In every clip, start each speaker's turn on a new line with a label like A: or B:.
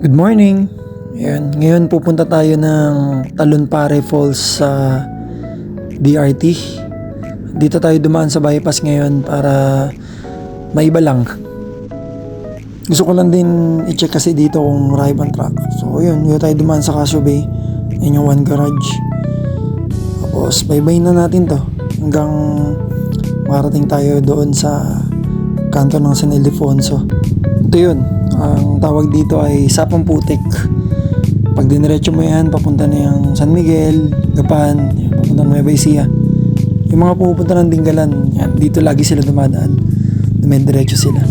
A: Good morning! Ayan, ngayon pupunta tayo ng Talonpare Falls sa DRT. Dito tayo dumaan sa bypass ngayon para maiba lang. Gusto ko lang din i-check kasi dito kung marami bang truck. So yun, dito tayo dumaan sa Casio Bay. Yan yung one garage. Tapos baybayin na natin to hanggang makarating tayo doon sa kanto ng San Ildefonso. Ito yun, ang tawag dito ay Sapang Putik. Pag diniretso mo yan, papunta na yung San Miguel, Gapan, papunta na Nueva Ecija. Yung mga pupunta ng Dingalan, yan, dito lagi sila dumadaan. Dumidiretso sila.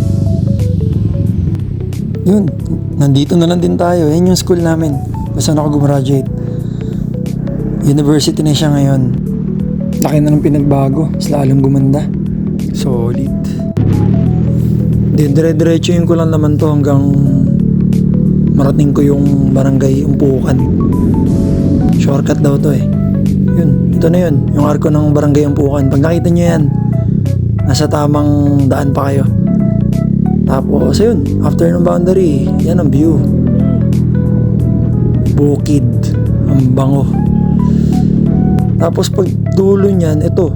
A: Yun, nandito na lang din tayo. Yan yung school namin. Basta ako gumraduate. University na siya ngayon. Laki na ng pinagbago. Mas lalong gumanda. Solid. Dire-diretsuhin ko lang naman to hanggang marating ko yung barangay Umpukan. Shortcut daw to eh. Yun, ito na yun. Yung arko ng barangay Umpukan. Pag nakita nyo yan, nasa tamang daan pa kayo. Tapos ayun, after ng boundary, yan ang view. Bukid. Ang bango. Tapos pag dulo niyan, ito.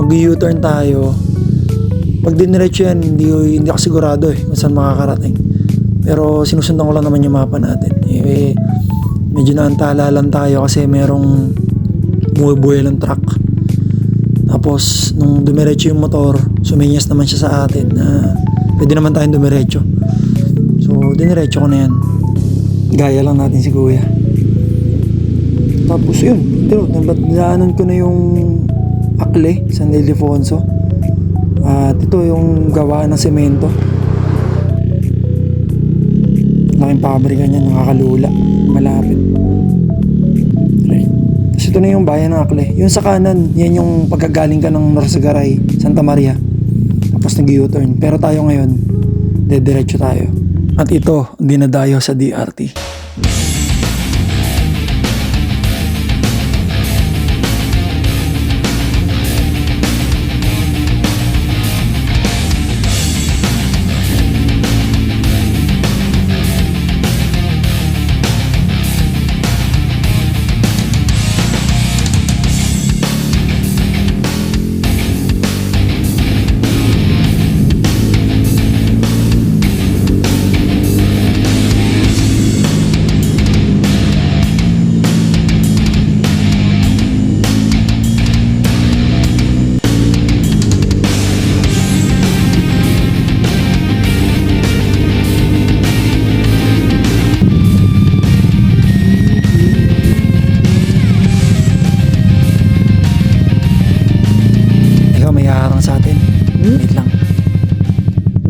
A: Mag-U-turn tayo. Pag diniretso yan, hindi ako sigurado kung saan makakarating. Pero sinusundan ko lang naman yung mapa natin. Medyo naantala lang tayo kasi merong bumubuhay ng truck. Tapos nung dumiretso yung motor, suminyas naman siya sa atin na pwede naman tayong dumiretso. So diniretso ko na yan. Gaya lang natin si kuya. Tapos yun, nabadaanan ko na yung Akle, San Ildefonso. At ito yung gawaan ng semento. Laking pabrika niya, nakakalula. Malapit. Okay. Tapos ito na yung bayan ng Akle. Yung sa kanan, yan yung pagkagaling ka ng Norsagaray, Santa Maria. Tapos nag-U-turn. Pero tayo ngayon, dediretso tayo. At ito, dinadayo sa DRT. Sa atin. Wait lang.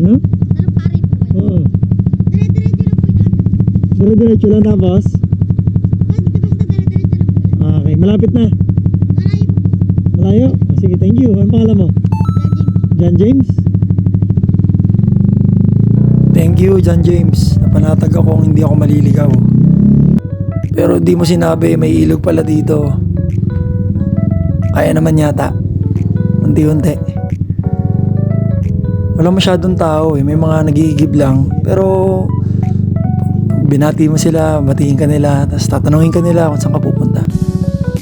B: Ano?
C: Talonpare po kayo.
B: Oo.
C: Dire-diretso lang po yan.
B: Dire-diretso lang tapos?
C: Basta dire-diretso lang po yan.
B: Okay, malapit na.
C: Malayo po po.
B: Malayo? Sige, thank you. Anong pangalan mo? John James?
A: Thank you, John James. Napanatag ako kung hindi ako maliligaw. Pero di mo sinabi, may ilog pala dito. Kaya naman yata. Unti-unti. Wala masyadong tao eh. May mga nag-iigib lang. Pero binati mo sila, batiin ka nila, tapos tatanungin ka nila kung saan ka pupunta.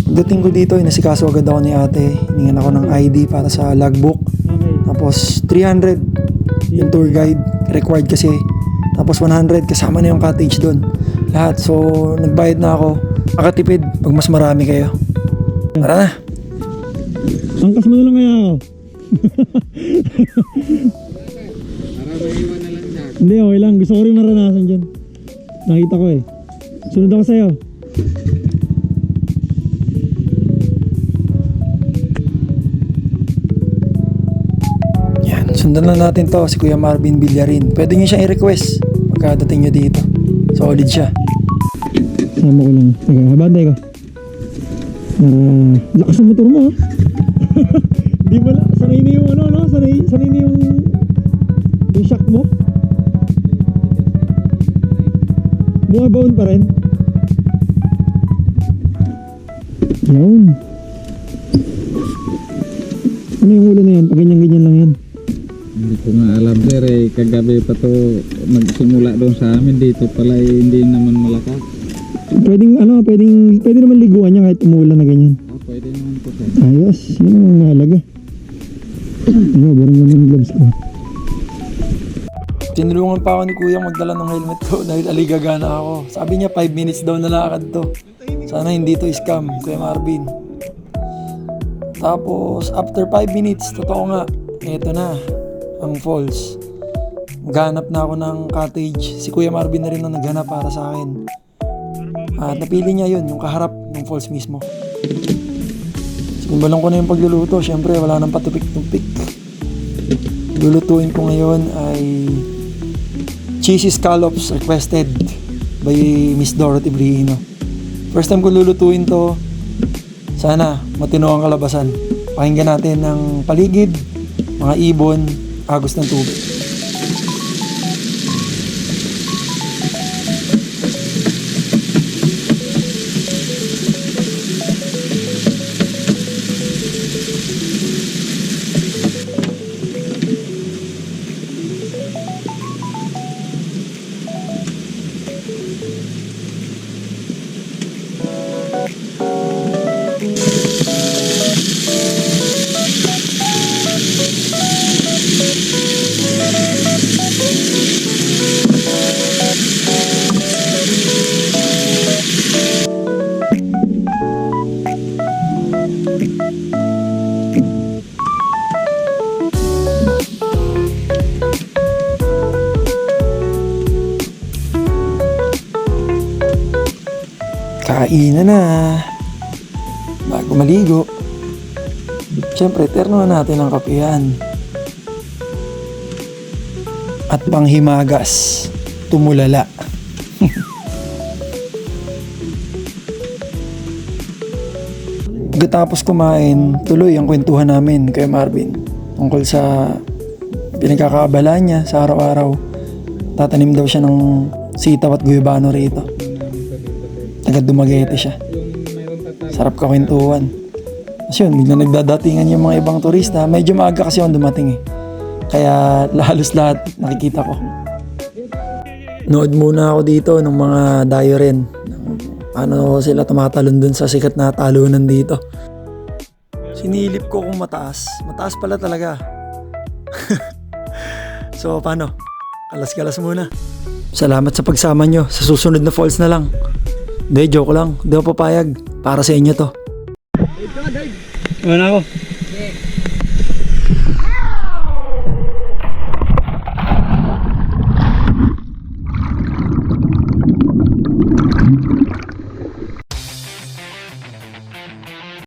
A: Pagdating ko dito, inasikaso agad ako ni ate. Hiningan ako ng ID para sa logbook.
B: Okay.
A: Tapos 300 yung tour guide. Required kasi. Tapos 100 kasama na yung cottage doon. Lahat. So nagbayad na ako. Makatipid pag mas marami kayo. Tara na.
B: Angkas mo na lang kaya ako. Hindi, okay lang. Gusto ko rin maranasan dyan. Nakita ko eh. Sunod ako sa'yo.
A: Yan. Sundan na natin to. Si Kuya Marvin Villarin. Pwede nyo siyang i-request pagkadating nyo dito. Solid siya.
B: Sama ko lang. Sige, habantay ko. Lakas ng motor mo ha. Di ba lang, sanay na yung ano, no? Sanay na yung shock mo. Bumabaon pa rin. Yun. Ano yung ulo na yan? Pag ganyan-ganyan lang yan.
D: Hindi ko nga alam sir kagabi pa to magsimula doon sa amin dito pala hindi naman malakas.
B: Pwede naman liguan niya kahit umulan na ganyan.
D: Pwede naman po sir.
B: Ayos, yun ang mahalaga. Ano, barang naman yung gloves ko.
A: Tinulungan pa ako ni kuya magdala ng helmet ko dahil aligaga na ako. Sabi niya 5 minutes daw na lakad to. Sana hindi to scam, Kuya Marvin. Tapos after 5 minutes, totoo nga, eto na ang falls. Maghanap na ako ng cottage. Si Kuya Marvin na rin ang naghanap para sa akin. At napili niya yun, yung kaharap ng falls mismo. Simbalan ko na yung pagluluto. Siyempre, wala nang patupik-tupik. Lulutuin ko ngayon ay cheesy scallops requested by Miss Dorothy Brino. First time ko lulutuin to. Sana matino ang kalabasan. Pakinggan natin ng paligid, mga ibon, agos ng tubig. Kainan na. Bago maligo. Siyempre, terno natin ang kapihan. At panghimagas, tumulala. Pagkatapos kumain, tuloy ang kwentuhan namin kay Marvin tungkol sa pinagkakaabala niya sa araw-araw. Tatanim daw siya ng sitaw at guyabano rito. Taga Dumaguete siya. Sarap kakwentuhan. Kasi yun, bigla nagdadatingan yung mga ibang turista. Medyo maaga kasi ako dumating eh. Kaya halos lahat nakikita ko. Nood muna ako dito ng mga dayo rin. Paano sila tumatalon dun sa sikat na talunan dito. Sinilip ko kung mataas. Mataas pala talaga. So paano? Kalas-kalas muna. Salamat sa pagsama nyo. Sa susunod na falls na lang. Hindi, joke lang. Hindi ako papayag. Para sa inyo to.
B: Wala na ako.